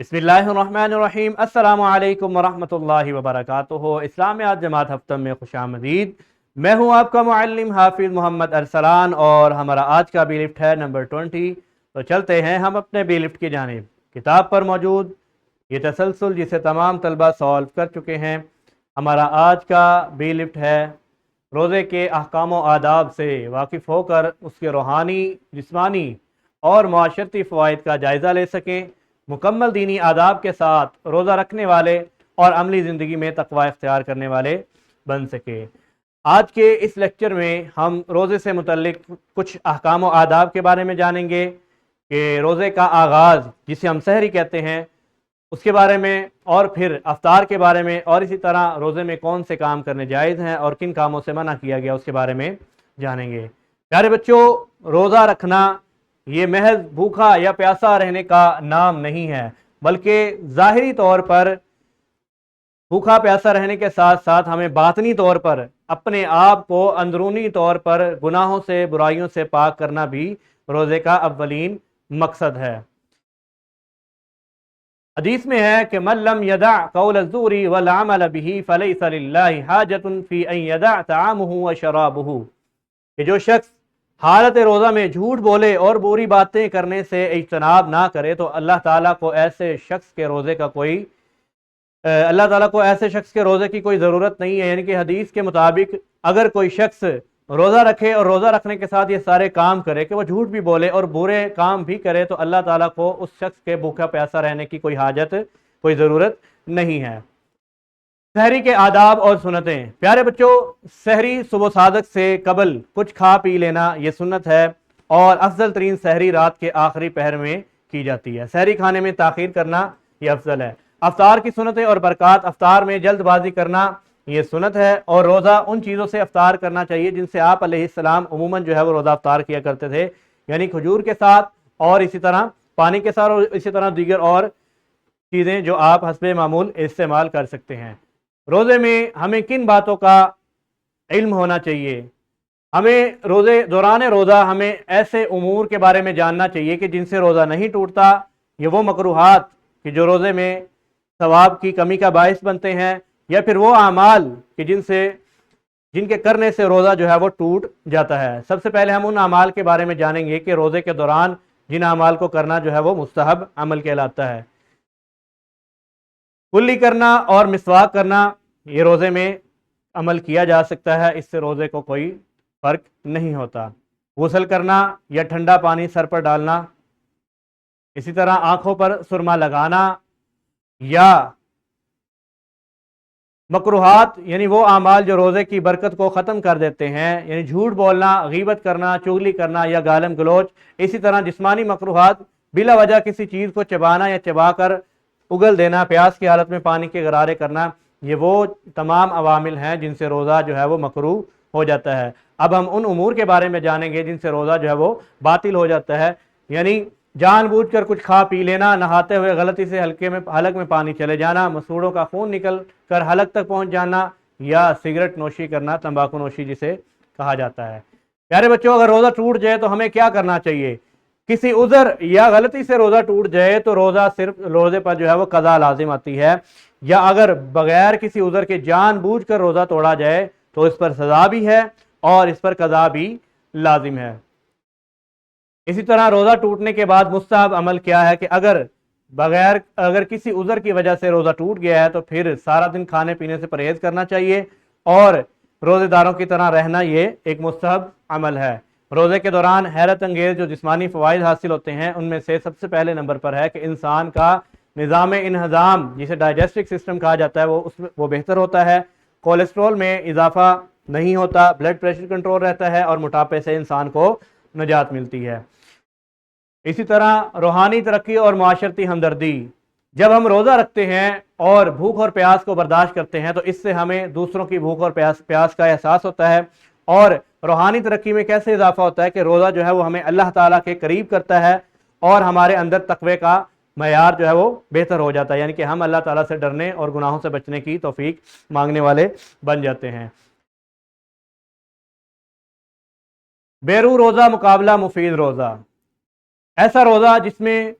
बिस्मिल्लाहिर्रहमानिर्रहीम। अस्सलामु अलैकुम वरहमतुल्लाहि वबरकातुहू। इस्लामियात जमात हफ्ता में खुशामदीद। मैं हूँ आपका मुअल्लिम हाफिज़ मोहम्मद अरसलान और हमारा आज का बी लिफ्ट है नंबर 20। तो चलते हैं हम अपने बी लिफ्ट की जानिब। किताब पर मौजूद ये तसलसल जिसे तमाम तलबा सॉल्व कर चुके हैं। हमारा आज का बी लिफ्ट है रोज़े के अहकाम व आदाब से वाकिफ़ होकर उसके रूहानी, जिस्मानी और माशरती फ़वाइद का जायज़ा ले सकें, मुकम्मल दीनी आदाब के साथ रोज़ा रखने वाले और अमली ज़िंदगी में तक़वा इख्तियार करने वाले बन सके। आज के इस लेक्चर में हम रोज़े से मुतल्लिक कुछ अहकाम व आदाब के बारे में जानेंगे कि रोज़े का आगाज़ जिसे हम सहरी कहते हैं उसके बारे में, और फिर अफ्तार के बारे में, और इसी तरह रोज़े में कौन से काम करने जायज़ हैं और किन कामों से मना किया गया उसके बारे में जानेंगे। प्यारे बच्चों, रोज़ा रखना ये महज भूखा या प्यासा रहने का नाम नहीं है, बल्कि ज़ाहिरी तौर पर भूखा प्यासा रहने के साथ साथ हमें बातनी तौर पर अपने आप को अंदरूनी तौर पर गुनाहों से, बुराइयों से पाक करना भी रोज़े का अव्वलीन मकसद है। हदीस में है कि मन लम यदा कौल अज़्ज़ूरी वल अमल बिही फलैसा लिल्लाहि हाजतुन फी अन यदा तआमुहु व शराबुहु, कि जो शख्स हालत रोज़ा में झूठ बोले और बुरी बातें करने से इज्तनाब ना करे तो अल्लाह ताला को ऐसे शख्स के रोज़े की कोई ज़रूरत नहीं है। यानी कि हदीस के मुताबिक अगर कोई शख्स रोज़ा रखे और रोज़ा रखने के साथ ये सारे काम करे कि वो झूठ भी बोले और बुरे काम भी करे, तो अल्लाह ताला को उस शख्स के भूखा प्यासा रहने की कोई हाजत, कोई ज़रूरत नहीं है। सहरी के आदाब और सुन्नतें। प्यारे बच्चों, सहरी सुबह सादक से कबल कुछ खा पी लेना ये सुन्नत है और अफजल तरीन सहरी रात के आखिरी पहर में की जाती है। सहरी खाने में ताख़ीर करना ये अफजल है। अफ्तार की सुन्नतें और बरक़ात। अफ्तार में जल्दबाजी करना ये सुन्नत है और रोज़ा उन चीज़ों से अफ्तार करना चाहिए जिनसे आप अलैहिस्सलाम उमूमन जो है वो रोज़ा अफ्तार किया करते थे, यानी खजूर के साथ और इसी तरह पानी के साथ और इसी तरह दीगर और चीज़ें जो आप हस्बे मामूल इस्तेमाल कर सकते हैं। रोज़े में हमें किन बातों का इल्म होना चाहिए? हमें दौरान रोज़ा हमें ऐसे उमूर के बारे में जानना चाहिए कि जिनसे रोज़ा नहीं टूटता। ये वो मकरूहात कि जो रोज़े में सवाब की कमी का बायस बनते हैं, या फिर वो आमाल कि जिनके करने से रोज़ा जो है वो टूट जाता है। सबसे पहले हम उन आमाल के बारे में जानेंगे कि रोज़े के दौरान जिन आमाल को करना जो है वो मुस्तहब अमल कहलाता है। कुल्ली करना और मिसवाक करना ये रोज़े में अमल किया जा सकता है, इससे रोज़े को कोई फ़र्क नहीं होता। गुस्ल करना या ठंडा पानी सर पर डालना, इसी तरह आँखों पर सुरमा लगाना, या मकरूहात यानी वो आमाल जो रोज़े की बरकत को ख़त्म कर देते हैं, यानी झूठ बोलना, गीबत करना, चुगली करना या गालम गलोच। इसी तरह जिस्मानी मकरूहात, बिला वजह किसी चीज़ को चबाना या चबाकर उगल देना, प्यास की हालत में पानी के गरारे करना, ये वो तमाम अवामिल हैं जिनसे रोज़ा जो है वो मकरूह हो जाता है। अब हम उन उमूर के बारे में जानेंगे जिनसे रोज़ा जो है वो बातिल हो जाता है, यानी जानबूझकर कुछ खा पी लेना, नहाते हुए गलती से हलक में पानी चले जाना, मसूड़ों का खून निकल कर हलक तक पहुंच जाना, या सिगरेट नोशी करना, तंबाकू नोशी जिसे कहा जाता है। प्यारे बच्चों, अगर रोज़ा टूट जाए तो हमें क्या करना चाहिए? किसी उज़र या गलती से रोज़ा टूट जाए तो रोज़े पर जो है वो कज़ा लाजिम आती है, या अगर बगैर किसी उज़र के जानबूझकर रोज़ा तोड़ा जाए तो इस पर सज़ा भी है और इस पर कज़ा भी लाजिम है। इसी तरह रोज़ा टूटने के बाद मुस्तहब अमल क्या है कि अगर किसी उज़र की वजह से रोज़ा टूट गया है तो फिर सारा दिन खाने पीने से परहेज़ करना चाहिए और रोज़ेदारों की तरह रहना ये एक मुस्तहब अमल है। रोज़े के दौरान हैरत अंगेज़ जो जिस्मानी फ़वाइद हासिल होते हैं उनमें से सबसे पहले नंबर पर है कि इंसान का निज़ाम इंहज़ाम, जिसे डाइजेस्टिव सिस्टम कहा जाता है, वो बेहतर होता है। कोलेस्ट्रॉल में इजाफा नहीं होता, ब्लड प्रेशर कंट्रोल रहता है और मोटापे से इंसान को निजात मिलती है। इसी तरह रूहानी तरक्की और माशरती हमदर्दी। जब हम रोज़ा रखते हैं और भूख और प्यास को बर्दाश्त करते हैं तो इससे हमें दूसरों की भूख और प्यास का एहसास होता है। और रूहानी तरक्की में कैसे इजाफा होता है कि रोज़ा जो है वो हमें अल्लाह ताला के करीब करता है और हमारे अंदर तकवे का मयार जो है वो बेहतर हो जाता है, यानी कि हम अल्लाह ताला से डरने और गुनाहों से बचने की तौफीक मांगने वाले बन जाते हैं। बेरू रोज़ा मुकाबला मुफीद रोज़ा। ऐसा रोज़ा जिसमें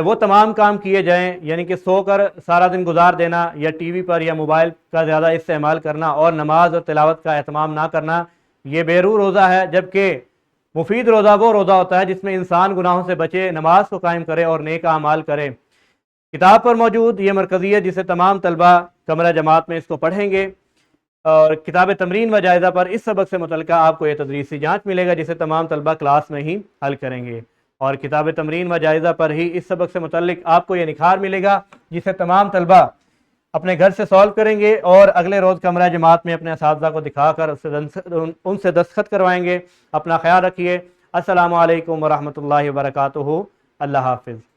وہ تمام کام کیے جائیں، یعنی کہ سو کر سارا دن گزار دینا یا ٹی وی پر یا موبائل کا زیادہ استعمال کرنا اور نماز اور تلاوت کا اہتمام نہ کرنا، یہ بے روح روزہ ہے۔ جبکہ مفید روزہ وہ روزہ ہوتا ہے جس میں انسان گناہوں سے بچے، نماز کو قائم کرے اور نیک اعمال کرے۔ کتاب پر موجود یہ مرکزیت جسے تمام طلبہ کمرہ جماعت میں اس کو پڑھیں گے، اور کتاب تمرین و جائزہ پر اس سبق سے متعلقہ آپ کو یہ تدریسی جانچ ملے گا جسے تمام طلبہ کلاس میں ہی حل کریں گے، اور کتاب تمرین و جائزہ پر ہی اس سبق سے متعلق آپ کو یہ نکھار ملے گا جسے تمام طلبہ اپنے گھر سے سولو کریں گے اور اگلے روز کمرہ جماعت میں اپنے اساتذہ کو دکھا کر ان سے دستخط کروائیں گے۔ اپنا خیال رکھیے۔ السلام علیکم ورحمۃ اللہ وبرکاتہ۔ اللہ حافظ۔